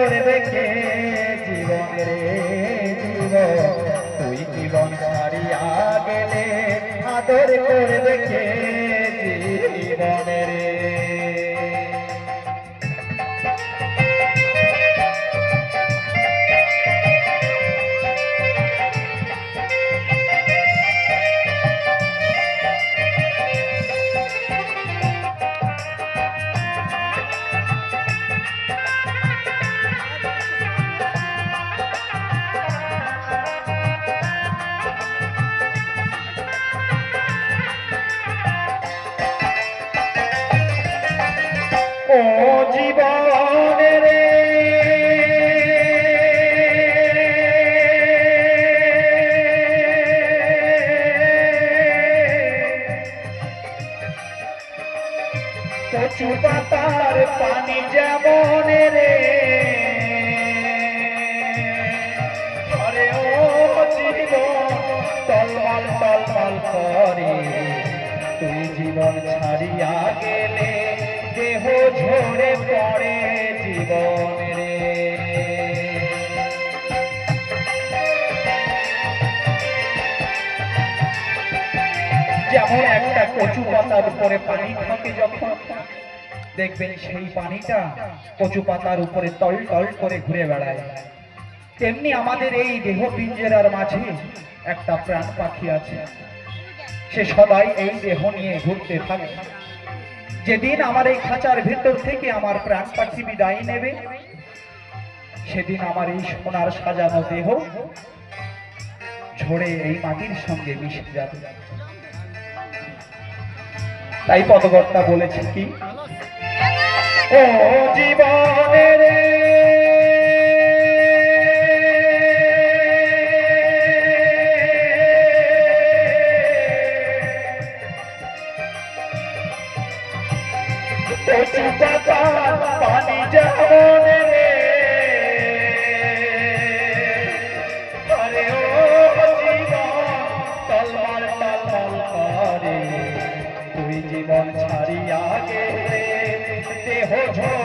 করবে কে জীবন রে জীবন তুই জীবন ছাড়িয়া গেলে আদর করবে কে জীবন রে ও জীবন রে কচু পাতার পানি যেমন রে আরে ও জীবন টলমল টলমল করে তুই জীবন ছাড়িয়া গেলে দেহ ঝরে পড়ে জীবন রে যেমন একটা কচু পাতার উপরে পানি থাকে যখন দেখবেন সেই পানিটা কচু পাতার উপরে তল তল করে ঘুরে বেড়ায় তেমনি আমাদের এই দেহ পিঞ্জরার মাঝে একটা প্রাণ পাখি আছে সে সবাই এই দেহ নিয়ে ঘুরতে থাকে যেদিন আমার এই খাঁচার ভেতর থেকে আমার প্রাণ পাখি বিদায় নেবে সেদিন আমার এই সোনার সাজানো দেহ ঝরে এই মাটির সঙ্গে মিশে যাবে তাই পদকর্তা বলেছে কি ও জীবনের কচু পাতা পানি যেমন রে আরে ও জীবন টলমল টলমল করে তুই জীবন ছাড়িয়া গেলে দেহ ঝরে